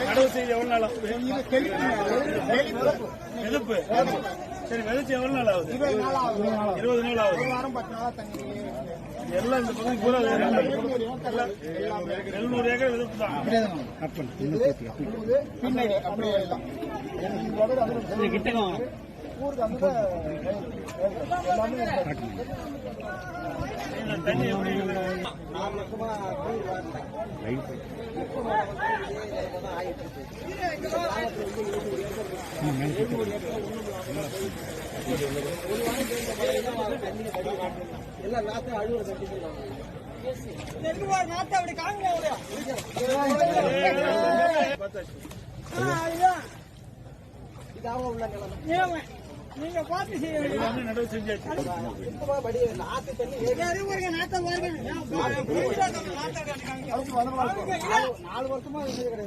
நடவு செய்து எவ்வளவு நாள் எதிர்ப்பு? சரி, விதைச்சு எவ்வளவு நாள் ஆகுது? 20 நாள் ஆகுது. எல்லாம் இந்த பகுதி பூரா 700 ஏக்கர் விதப்பு தான். தண்ணி எப்படி எல்லாம் நாத்து அழுவ தட்டி நாத்து அப்படி காங்க இதாக உள்ள நிலைமை நீங்க பார்த்து செய்ய நடவு செஞ்சாச்சு. நாத்து தண்ணி நாத்த 4 வருஷமா கிடையாது.